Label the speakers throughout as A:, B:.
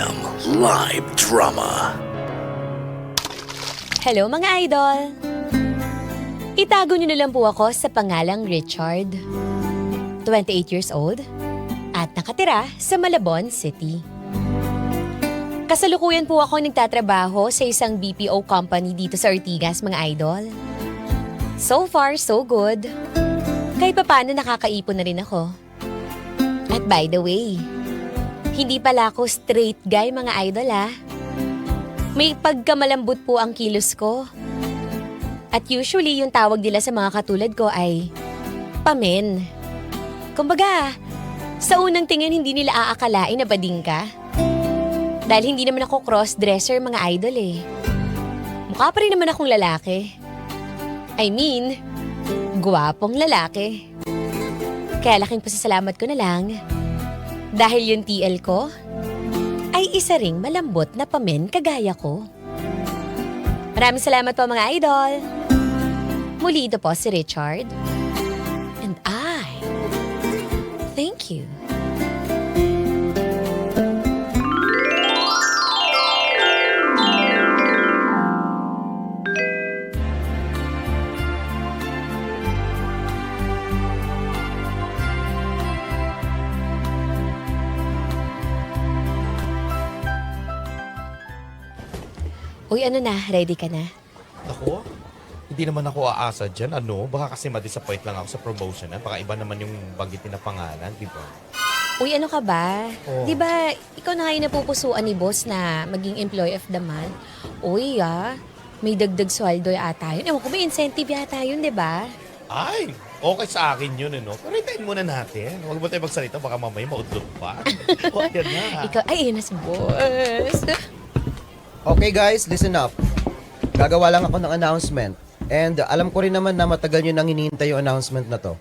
A: FM Live Drama.
B: Hello mga idol! Itago niyo na lang po ako sa pangalang Richard. 28 years old at nakatira sa Malabon City. Kasalukuyan po ako nagtatrabaho sa isang BPO company dito sa Ortigas mga idol. So far, so good. Kahit papaano nakakaipon na rin ako. At by the way, hindi pala ako straight guy mga idol May pagkamalambot po ang kilos ko. At usually yung tawag nila sa mga katulad ko ay pamen. Kumbaga, sa unang tingin hindi nila aakalain na bading ka. Dahil hindi naman ako cross-dresser mga idol Mukha pa rin naman akong lalaki. I mean, gwapong lalaki. Kaya laking pasasalamat ko na lang. Dahil yung TL ko ay isa ring malambot na pamen kagaya ko. Maraming salamat po mga idol. Muli ito po si Richard. And I thank you. Uy, ano na? Ready ka na?
C: Ako? Hindi naman ako aasa dyan. Ano? Baka kasi ma-disappoint lang ako sa promotion. Baka iba naman yung banggitin na pangalan, di ba?
B: Uy, ano ka ba?
C: Oh.
B: Di ba, ikaw na nga yung napupusuan ni boss na maging employee of the month? Uy, may dagdag sweldo yata yun. Ewan ko, may incentive yata yun, di ba?
C: Ay, okay sa akin yun, ano? Pero hintayin muna natin. Huwag mo tayo magsalita, baka mamaya maudlot pa. O, yan na.
B: Ikaw, ay, yun na si boss.
D: Okay guys, listen up. Gagawa lang ako ng announcement. And alam ko rin naman na matagal nyo nang hinihintay yung announcement na to.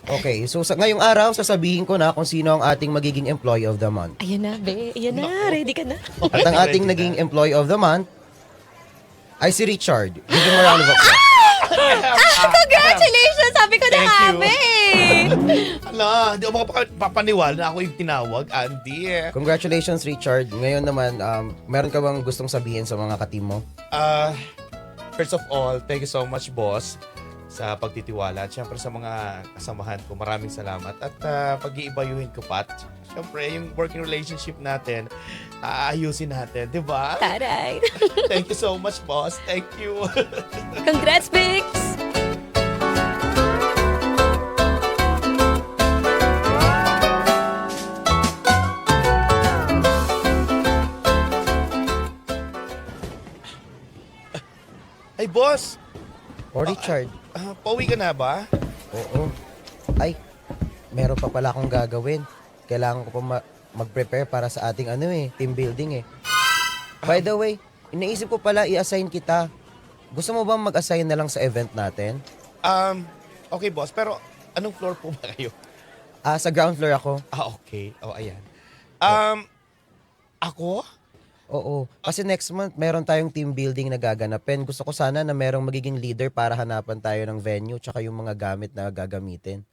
D: Okay, so ngayong araw, sasabihin ko na kung sino ang ating magiging employee of the month.
B: Ayan na, be. Ayan na, ready ka na.
D: At ang ating
C: Ready
D: naging
C: na.
D: employee of the month ay si Richard. Give him a round of applause.
B: Congratulations! Sabi ko na
C: Thank
B: nga,
C: you.
B: be.
C: Ala, hindi ako makapapaniwala na ako yung tinawag, Andy.
D: Congratulations Richard. Ngayon naman, meron ka bang gustong sabihin sa mga ka-team mo?
C: First of all, thank you so much, boss, sa pagtitiwala. At syempre sa mga kasamahan ko, maraming salamat. At pag-iibayuhin ko, Pat, syempre yung working relationship natin, aayusin natin, di ba?
B: Taray.
C: Thank you so much, boss. Thank you.
B: Congrats, Bix!
C: Ay, boss!
D: O Richard?
C: Pauwi ka na ba?
D: Oo. Ay, meron pa pala akong gagawin. Kailangan ko pa mag-prepare para sa ating team building By the way, inaisip ko pala i-assign kita. Gusto mo bang mag-assign na lang sa event natin?
C: Okay, boss. Pero anong floor po ba kayo?
D: Sa ground floor ako.
C: Okay. Ayan. Ako?
D: Oo. Kasi next month, meron tayong team building na gaganapin. Gusto ko sana na merong magiging leader para hanapan tayo ng venue tsaka yung mga gamit na gagamitin.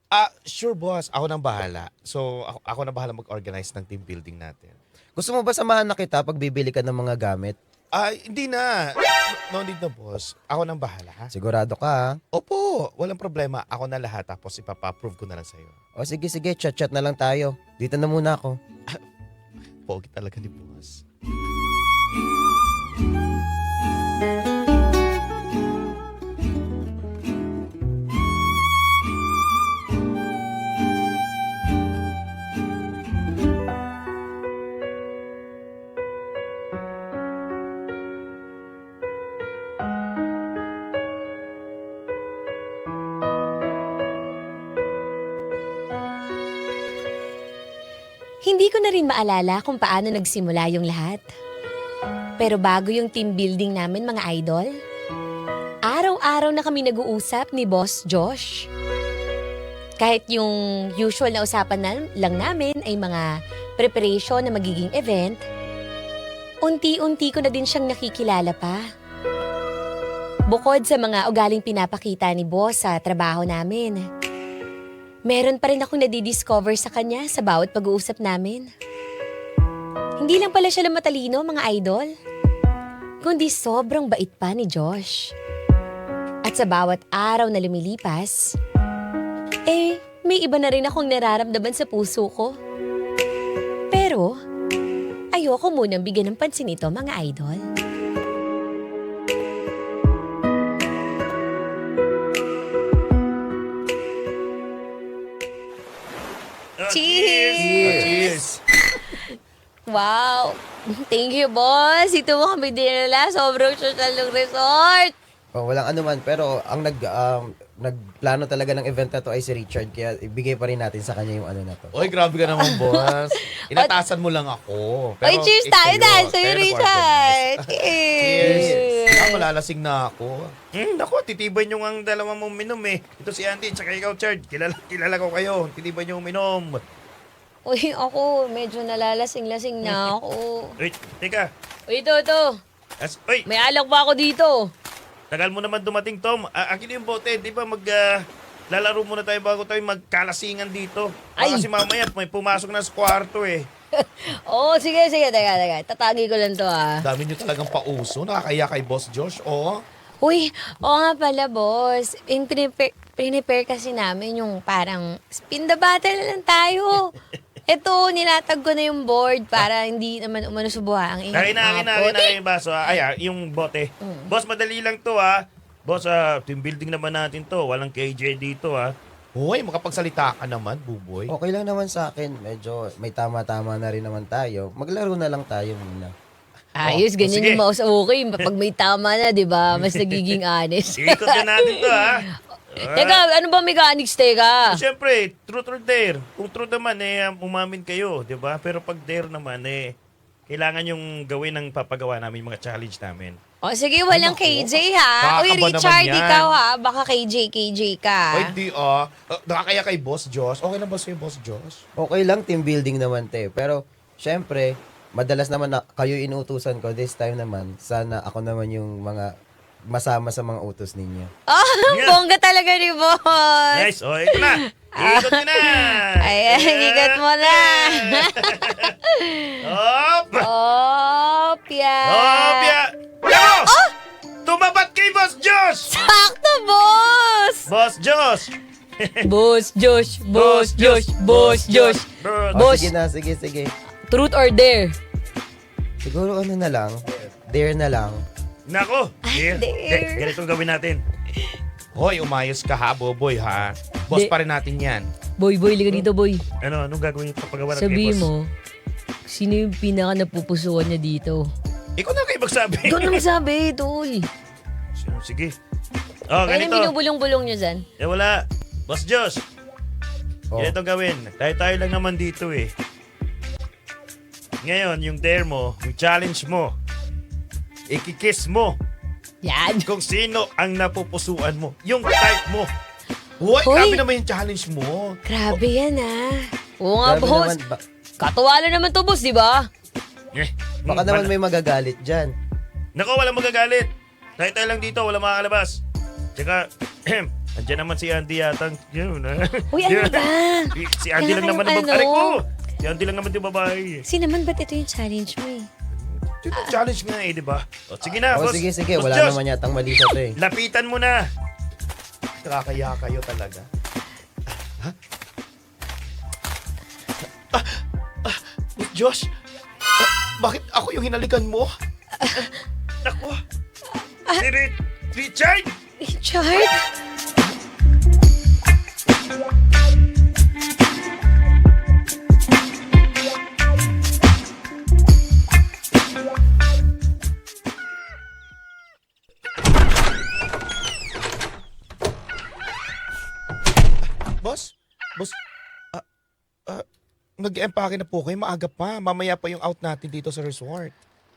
C: Sure, boss. Ako nang bahala. So, ako na bahala mag-organize ng team building natin.
D: Gusto mo ba samahan na kita pag bibili ka ng mga gamit?
C: Hindi na. No need na, boss. Ako nang bahala, ha?
D: Sigurado ka ha?
C: Opo, walang problema. Ako na lahat, tapos ipapa-approve ko na lang sa'yo.
D: O sige, chat-chat na lang tayo. Dito na muna ako.
C: Pogi talaga ni boss.
B: Hindi ko na rin maalala kung paano nagsimula yung lahat. Pero bago yung team building namin mga idol, araw-araw na kami nag-uusap ni Boss Josh. Kahit yung usual na usapan lang namin ay mga preparation na magiging event, unti-unti ko na din siyang nakikilala pa. Bukod sa mga ugaling pinapakita ni boss sa trabaho namin, meron pa rin akong nadidiscover sa kanya sa bawat pag-uusap namin. Hindi lang pala siya matalino, mga idol. Kundi sobrang bait pa ni Josh. At sa bawat araw na lumilipas, may iba na rin akong nararamdaman sa puso ko. Pero, ayoko munang bigyan ng pansin ito, mga idol. Cheers!
C: Cheers!
B: Wow! Thank you, boss. Ito mo kami dinala. Sobrang social ng resort.
D: Oh, walang anuman, pero ang nagplano talaga ng event na to ay si Richard, kaya ibigay pa rin natin sa kanya yung ano na to.
C: Oy, grabe ka naman, boss. Inatasan mo lang ako.
B: Oy, cheers
C: it's
B: tayo dahil sa'yo,
C: Tayo na
B: Richard.
C: partner. Cheers!
B: Cheers!
C: Malalasing na ako. Naku, titibay nyo ang dalawa mong minom eh. Ito si Andy, tsaka ikaw, Chard. Kilala ko kayo. Titibay nyo minom.
B: Uy, ako, medyo nalalasing-lasing na ako.
C: Uy, teka.
B: Uy, ito.
C: Uy,
B: May alak pa ako dito.
C: tagal mo naman dumating, Tom. Akin yung bote. Di ba lalaro muna tayo bago tayo magkalasingan dito.
B: Ay!
C: Kasi mamaya may pumasok na sa kwarto eh.
B: Oo, sige. Teka. Tatagi ko lang to, ah.
C: Dami nyo talagang pauso. Nakakaya kay Boss Josh. Oh.
B: Uy, oo nga pala, boss. Prepare kasi namin yung parang spin the battle na lang tayo. Ito, nilatag ko na yung board para hindi naman umano subuha ang
C: Akin na yung baso. Yung bote. Boss, madali lang to ha. Boss, team building naman natin to. Walang KJ dito ha. Hoy, makapagsalita ka naman, buboy.
D: Okay lang naman sa akin, medyo may tama-tama na rin naman tayo. Maglaro na lang tayo muna.
B: Ayos, ganyan
C: sige.
B: yung mouse okay. Pag may tama na, di ba? Mas nagiging honest.
C: Ikot na natin to ha.
B: Teka, ano ba mechanics, teka?
C: Siyempre, truth or dare. Kung truth naman, umamin kayo, di ba? Pero pag dare naman, kailangan yung gawin ng papagawa namin, mga challenge namin.
B: O sige, walang
C: Ay, naku.
B: KJ ha. Uy,
C: Kakaba
B: Richard,
C: naman yan.
B: ikaw ha. Baka KJ ka.
C: Ay, di nakakaya kay Boss Josh. Okay lang ba sa'yo, Boss Josh?
D: Okay lang, team building naman te. Pero, syempre, madalas naman na kayo inuutusan ko. This time naman, sana ako naman yung mga masama sa mga utos ninyo.
C: Yeah.
B: Bongga talaga ni boss.
C: Nice. O, ito na. Ikot nyo na.
B: Ayan, ikat mo na.
C: Hop!
B: Opya.
C: Hopya! Ako! Tumapat kay Boss Josh!
B: Sakto, boss.
C: Boss Josh!
B: Boss Josh.
C: Boss.
B: Boss.
D: Sige na, sige.
B: Truth or dare?
D: Siguro ano na lang, dare na lang.
C: Nako!
B: dare.
C: Ganitong gawin natin. Hoy, umayos ka ha, Boboy ha. Boss
B: Di-
C: pa rin natin yan.
B: Boy, liga dito, boy.
C: Anong gagawin yung papagawa natin kay
B: Sabihin
C: Boss?
B: mo, sino yung pinaka napupusuan niya dito?
C: Ikaw na kayo magsabi.
B: Ikaw na magsabi, tol.
C: Sige. Oh,
B: Ano yung
C: ganito.
B: binubulong-bulong niyo dyan?
C: Wala. Boss Josh,
D: Oh.
C: ganito gawin. Tayo lang naman dito eh. Ngayon, yung dare mo, yung challenge mo, ikikiss mo
B: Yan.
C: kung sino ang napupusuan mo. Yung type mo. Hoy,
B: Hoy.
C: grabe naman yung challenge mo.
B: Grabe yan, ah. Oo nga,
D: Grabe
B: boss.
D: naman,
B: Katuwala naman to, boss, di ba?
D: baka naman may magagalit dyan.
C: Nako, walang magagalit. Tayo lang dito, walang makakalabas. Tsaka, andyan naman si Andy yatang. Yun,
B: Uy, ano ba?
C: Si Andy
B: Kaya
C: lang naman ang
B: kayong
C: babae
B: ano?
C: ko. Si Andy lang naman yung babae.
B: Kasi naman, ba't ito yung challenge mo eh?
C: Ito challenge nga eh, di ba? O, sige na,
D: O
C: boss.
D: sige,
C: Boss
D: wala
C: Josh,
D: naman yatang mali sa to eh.
C: lapitan mo na. Nakakaya kayo talaga. Boss Josh, bakit ako yung hinalikan mo? Ako. Si Richard!
B: Richard?
C: Boss, nag-empake na po kayo. Maaga pa. Mamaya pa yung out natin dito sa resort.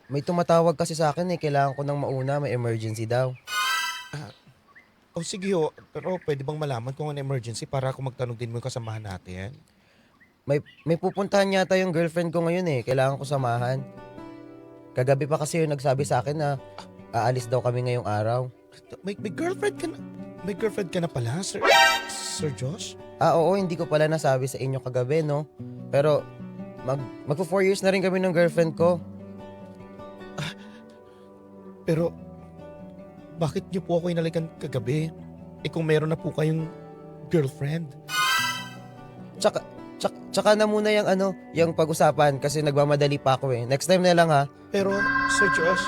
D: May tumatawag kasi sa akin eh, kailangan ko nang mauna, may emergency daw.
C: Oh, sige ho. Pero pwede bang malaman kung ano emergency para kung magtanong din mo yung kasamahan natin?
D: May pupuntahan yata yung girlfriend ko ngayon eh, kailangan ko samahan. Kagabi pa kasi yung nagsabi sa akin na aalis daw kami ngayong araw.
C: May girlfriend ka na. May girlfriend ka na pala, Sir Josh?
D: Oo, hindi ko pala nasabi sa inyo kagabi, no? Pero Magpo 4 years na rin kami ng girlfriend ko.
C: Pero, bakit niyo po ako inalikan kagabi? Kung meron na po kayong girlfriend.
D: Tsaka na muna yung pag-usapan kasi nagmamadali pa ako eh. Next time na lang ha.
C: Pero, Sir Josh,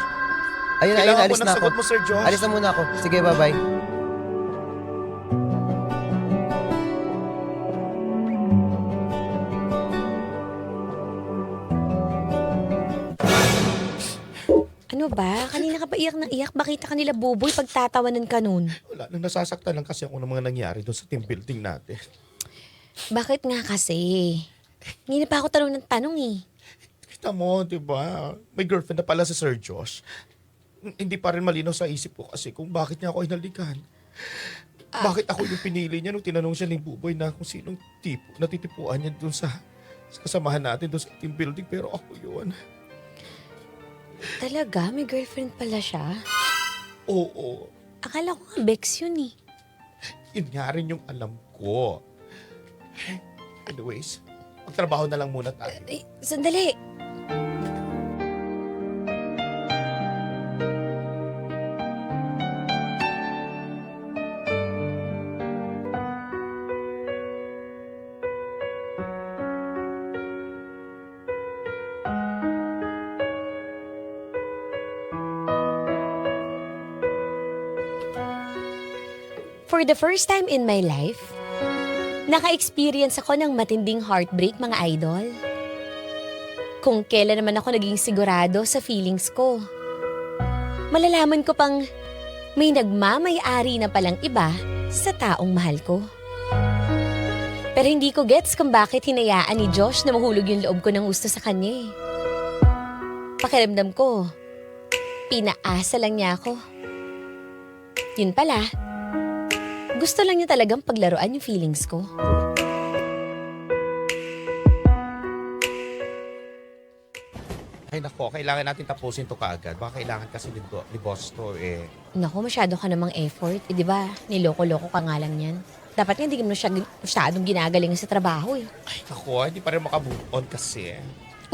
D: Ayun,
C: kailangan
D: alis
C: po ng
D: na ako.
C: sagot mo, Sir Josh.
D: Alis na muna ako. Sige, bye-bye.
B: Ano ba? Kanina ka pa iyak na iyak. Bakit ka nila buboy pagtatawanan ka nun?
C: Wala, nang nasasaktan lang kasi ako ng mga nangyari doon sa team building natin.
B: Bakit nga kasi? Hindi na pa ako tanong ng tanong eh.
C: Kita mo, di ba? May girlfriend na pala si Sir Josh. Hindi pa rin malinaw sa isip ko kasi kung bakit niya ako inalikan. Bakit ako yung pinili niya nung tinanong siya ni Buboy na kung sinong tipo, natitipuan niya doon sa kasamahan natin doon sa team building, pero ako yun.
B: Talaga? May girlfriend pala siya?
C: Oo.
B: Akala ko nga Bex yun eh.
C: Yun nga rin yung alam ko. Anyways, magtrabaho na lang muna tayo.
B: Ay, sandali. For the first time in my life, naka-experience ako ng matinding heartbreak, mga idol. Kung kailan naman ako naging sigurado sa feelings ko. Malalaman ko pang may nagmamay-ari na palang iba sa taong mahal ko. Pero hindi ko gets kung bakit hinayaan ni Josh na mahulog yung loob ko ng gusto sa kanya eh. Pakiramdam ko, pinaasa lang niya ako. Yun pala, gusto lang niya talagang paglaruan yung feelings ko.
C: Ay nako, kailangan natin tapusin to kaagad. Baka kailangan kasi ni boss to eh.
B: Naku, masyado ka namang effort. Eh, di ba? Niloko-loko ka nga lang yan. Dapat nga hindi mo siya masyadong ginagaling sa trabaho eh.
C: Ay nako, hindi pa rin makamove on kasi.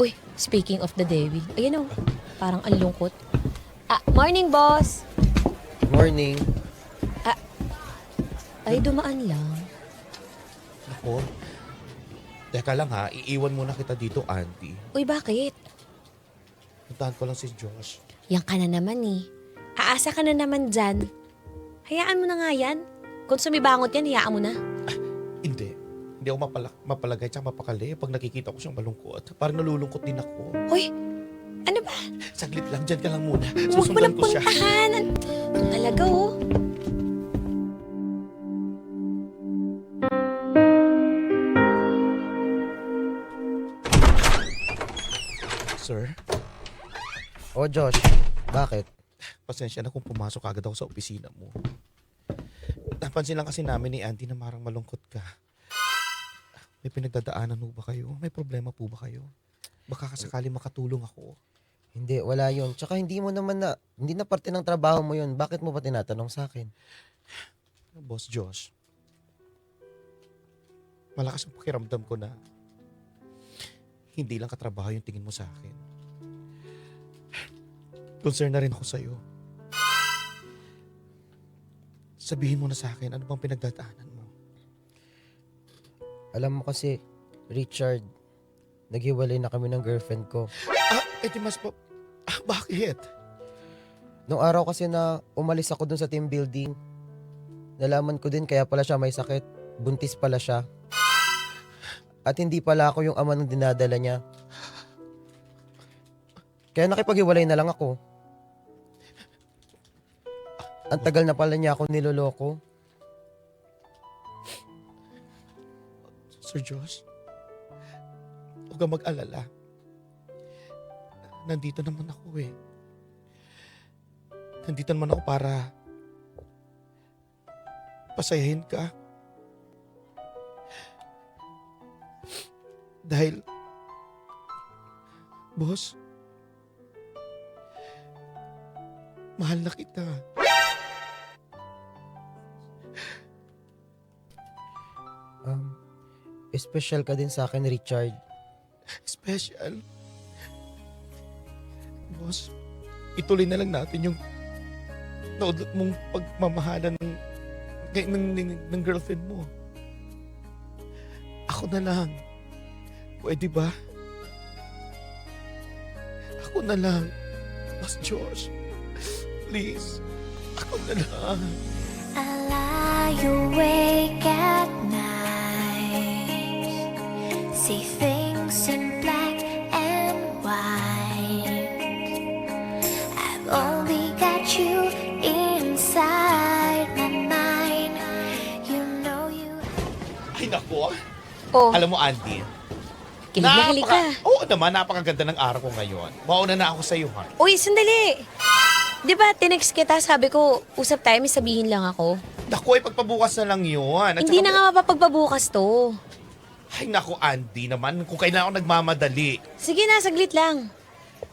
B: Uy, speaking of the devil. Ayan o, parang ang lungkot. Morning, boss!
D: Morning.
B: Ay, dumaan lang.
C: Nako, teka lang ha, iiwan muna kita dito, auntie.
B: Uy, bakit?
C: Puntahan ko lang si Josh.
B: Yan ka na naman eh. Aasa ka na naman dyan. Hayaan mo na nga yan. Kung sumibangot yan, hayaan mo na.
C: Hindi. Hindi ako mapalagay tsaka mapakali pag nakikita ko siyang malungkot. Parang nalulungkot din ako.
B: Hoy, ano ba?
C: Saglit lang, dyan ka lang muna.
B: Huwag mo
C: Susundan
B: lang
C: ko siya.
B: puntahan. Talaga oh.
C: Sir,
D: Oh, Josh. Bakit?
C: pasensya na kung pumasok agad ako sa opisina mo. Napansin lang kasi namin ni Auntie na marang malungkot ka. May pinagdadaanan mo ba kayo? May problema po ba kayo? Baka kasakali makatulong ako.
D: Hindi, wala yun. Tsaka hindi na parte ng trabaho mo yun. Bakit mo pa tinatanong sa akin?
C: Boss Josh, malakas ang pakiramdam ko na hindi lang katrabaho yung tingin mo sa akin. Concern na rin ako sa'yo. Sabihin mo na sa akin, ano bang pinagdadaanan mo?
D: Alam mo kasi, Richard, naghiwalay na kami ng girlfriend ko.
C: Di mas pa... bakit?
D: Nung araw kasi na umalis ako dun sa team building, nalaman ko din kaya pala siya may sakit. Buntis pala siya. At hindi pala ako yung ama ng dinadala niya. Kaya nakipaghiwalay na lang ako. Ang tagal na pala niya ako niloloko.
C: Sir Josh, huwag kang mag-alala. Nandito naman ako eh. Nandito naman ako para pasayahin ka. Dahil, boss, mahal na kita.
D: Special ka din sa akin, Richard.
C: special. Boss, ituloy na lang natin yung naudot mong pagmamahalan ng girlfriend mo. Ako na lang. Pwede ba? Ako na lang. Boss Josh, please. Ako na lang.
E: I lie awake at night, see things in black and white. I've only got you inside my mind. You know you.
C: Ay, naku.
B: Oh,
C: Alam mo, Andy,
B: kilig na kilig ka.
C: Oo naman, napakaganda ng araw ko ngayon. Mauna na ako sa iyo, ha?
B: Uy, sandali. Di ba, tinext kita, sabi ko, usap tayo, may sabihin lang ako.
C: Naku, pagpabukas na lang yun. At
B: Hindi
C: saka-
B: na nga mapapagpabukas to.
C: Ay, naku, Andy naman. Kung kailan ako nagmamadali.
B: Sige na, saglit lang.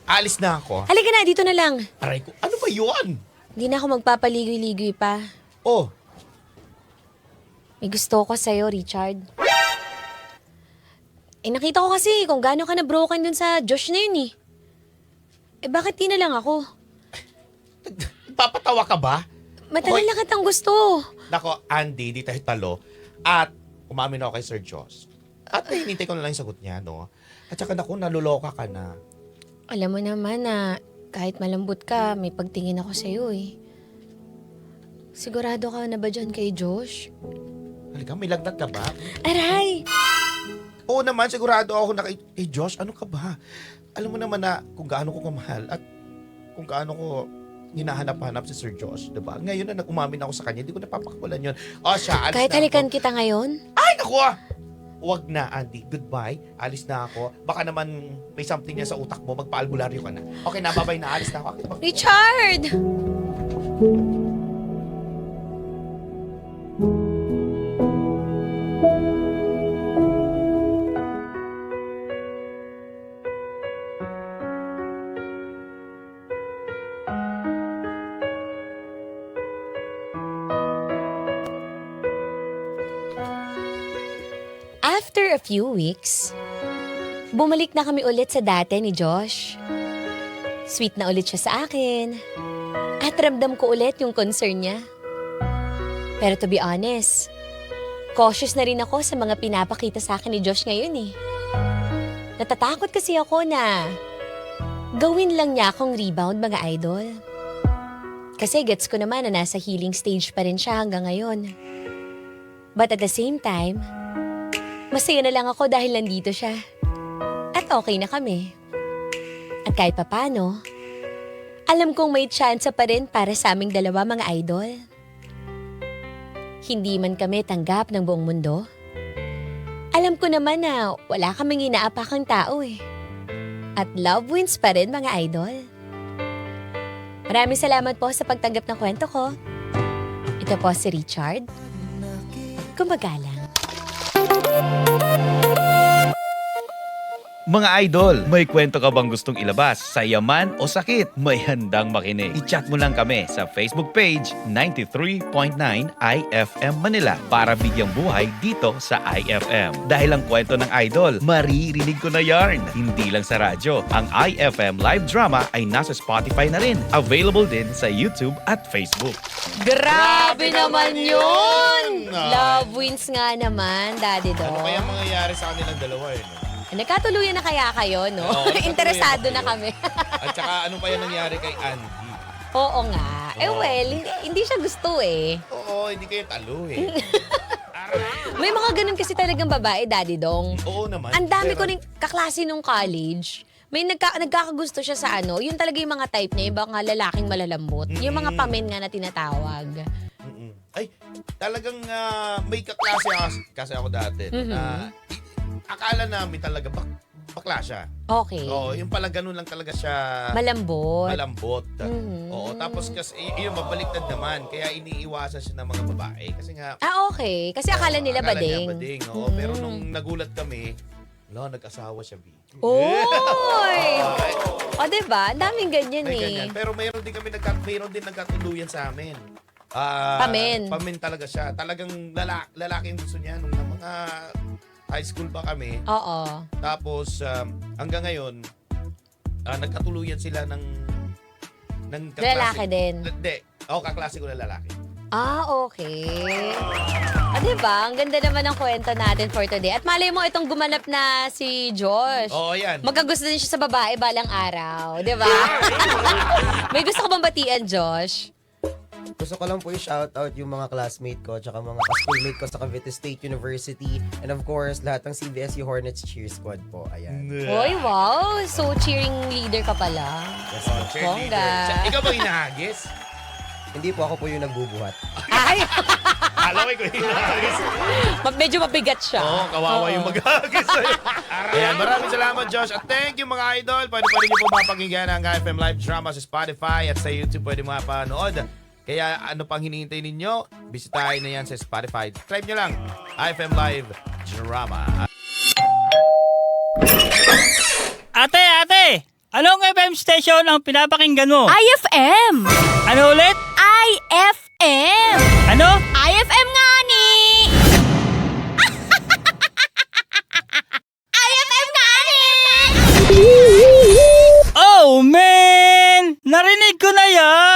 C: Alis na ako.
B: Halika na, dito na lang.
C: Aray ko, ano ba yun?
B: Hindi na ako magpapaligoy-ligoy pa.
C: Oh,
B: May gusto ko sa'yo, Richard. Nakita ko kasi kung gaano ka na broken dun sa Josh na yun bakit di na lang ako?
C: papatawa ka ba?
B: Matagal
C: Hoy.
B: na kitang gusto.
C: Nako, Andy, di tayo talo. At umamin ako kay Sir Joss. At hinintay ko na lang yung sagot niya, no? At saka naku, naluloka ka na.
B: Alam mo naman na kahit malambot ka, may pagtingin ako sa'yo Sigurado ka na ba dyan kay Josh?
C: Halika, may lagnat ka ba?
B: Aray!
C: Oo naman, sigurado ako na kay Josh. Ano ka ba? Alam mo naman na kung gaano ko kamahal at kung gaano ko hinahanap-hanap si Sir Josh, diba? Ngayon na nag-umamin ako sa kanya, hindi ko napapakawalan yun. O siya, alis
B: Kahit
C: na
B: halikan
C: ako.
B: kita ngayon?
C: Ay, naku! Huwag na, Andy. Goodbye. Alis na ako. Baka naman may something niya sa utak mo. Magpa-albularyo ka na. Okay na, bye-bye na. Alis na ako.
B: Richard! After a few weeks, bumalik na kami ulit sa dati ni Josh. Sweet na ulit siya sa akin. At ramdam ko ulit yung concern niya. Pero to be honest, cautious na rin ako sa mga pinapakita sa akin ni Josh ngayon Natatakot kasi ako na gawin lang niya akong rebound, mga idol. Kasi gets ko naman na nasa healing stage pa rin siya hanggang ngayon. But at the same time, masaya na lang ako dahil nandito siya. At okay na kami. At kahit papano, alam kong may tsansa pa rin para sa aming dalawa, mga idol. Hindi man kami tanggap ng buong mundo. Alam ko naman na wala kaming inaapakang tao At love wins pa rin, mga idol. Maraming salamat po sa pagtanggap ng kwento ko. Ito po si Richard. Gumagalang.
F: Mga idol, may kwento ka bang gustong ilabas? Sa yaman o sakit? May handang makinig. I-chat mo lang kami sa Facebook page 93.9 IFM Manila para bigyang buhay dito sa IFM. Dahil ang kwento ng idol, maririnig ko na yarn. Hindi lang sa radyo. Ang IFM live drama ay nasa Spotify na rin. Available din sa YouTube at Facebook.
B: Grabe naman yun!
C: Ay.
B: Love wins nga naman, Daddy Dog.
C: Ano kaya mangyayari sa kanilang dalawa no?
B: Nagkatuluyan na kaya kayo, no?
C: Oo, nagkatuluyan
B: Interesado
C: na
B: na kami.
C: At saka ano pa yan nangyari kay Andy?
B: Oo nga. Well, hindi siya gusto
C: Oo, hindi kayo talo
B: May mga ganun kasi talagang babae, Daddy Dong.
C: Oo naman.
B: Ang dami
C: Pero-
B: ko rin kaklase nung college. May nagkakagusto siya sa yun talaga yung mga type niya, yung mga lalaking malalambot. Yung mga pamen nga na tinatawag.
C: Mm-mm. Ay, talagang may kaklase kasi ako dati na akala namin talaga bakla siya.
B: Okay.
C: Oo, yung pala ganun lang talaga siya
B: Malambot.
C: malambot.
B: Mhm.
C: Oo, tapos kasi yun mabaliktad naman kaya iniiwasan siya ng mga babae kasi nga
B: Okay. Kasi akala nila bading.
C: Oo, pero nung nagulat kami, nag-asawa siya, B.
B: Oy! O, diba? Ang daming ganyan
C: May ganyan. Pero mayroon din nagkatuluyan sa amin.
B: Pamen.
C: Pamen talaga siya. Talagang lalaki yung gusto niya nung mga high school pa kami.
B: Oo.
C: Tapos hanggang ngayon, nagkatuluyan sila ng
B: Lalaki din.
C: Hindi. Kaklase ko na lalaki.
B: Okay. Diba? Ang ganda naman ng kwento natin for today. At malay mo, itong gumanap na si Josh.
C: Oo, yan.
B: Magkagusto din siya sa babae balang araw. Diba? May gusto ka bang batian, Josh?
D: Gusto ko lang po i-shoutout yung mga classmate ko tsaka mga ka-schoolmate ko sa Cavite State University. And of course, lahat ng CBSU Hornets Cheer Squad po. Ayan.
B: Hoy, wow. So, cheering leader ka pala.
D: Yes,
C: Oh, cheerleader.
B: Bongga.
C: Ikaw ba hinahagis?
D: Hindi po ako po yung nagbubuhat.
B: Ay!
C: Alam ko yung hinahagis.
B: Medyo mabigat siya.
C: Oo, kawawa yung maghagis sa'yo. Ayan, maraming salamat, Josh. At thank you, mga idol. Pwede pa rin niyo po mapakinggan ang FM Live Drama sa Spotify at sa YouTube. Pwede mapanood. Kaya ano pang hinihintay ninyo? Bisitahin na yan sa Spotify. Subscribe nyo lang. FM Live Drama.
G: Ate! Anong FM station ang pinapakinggan mo?
H: IFM!
G: Ano ulit?
H: IFM!
G: Ano?
H: IFM nga ni! IFM nga ni!
G: Oh, man! Narinig ko na yan!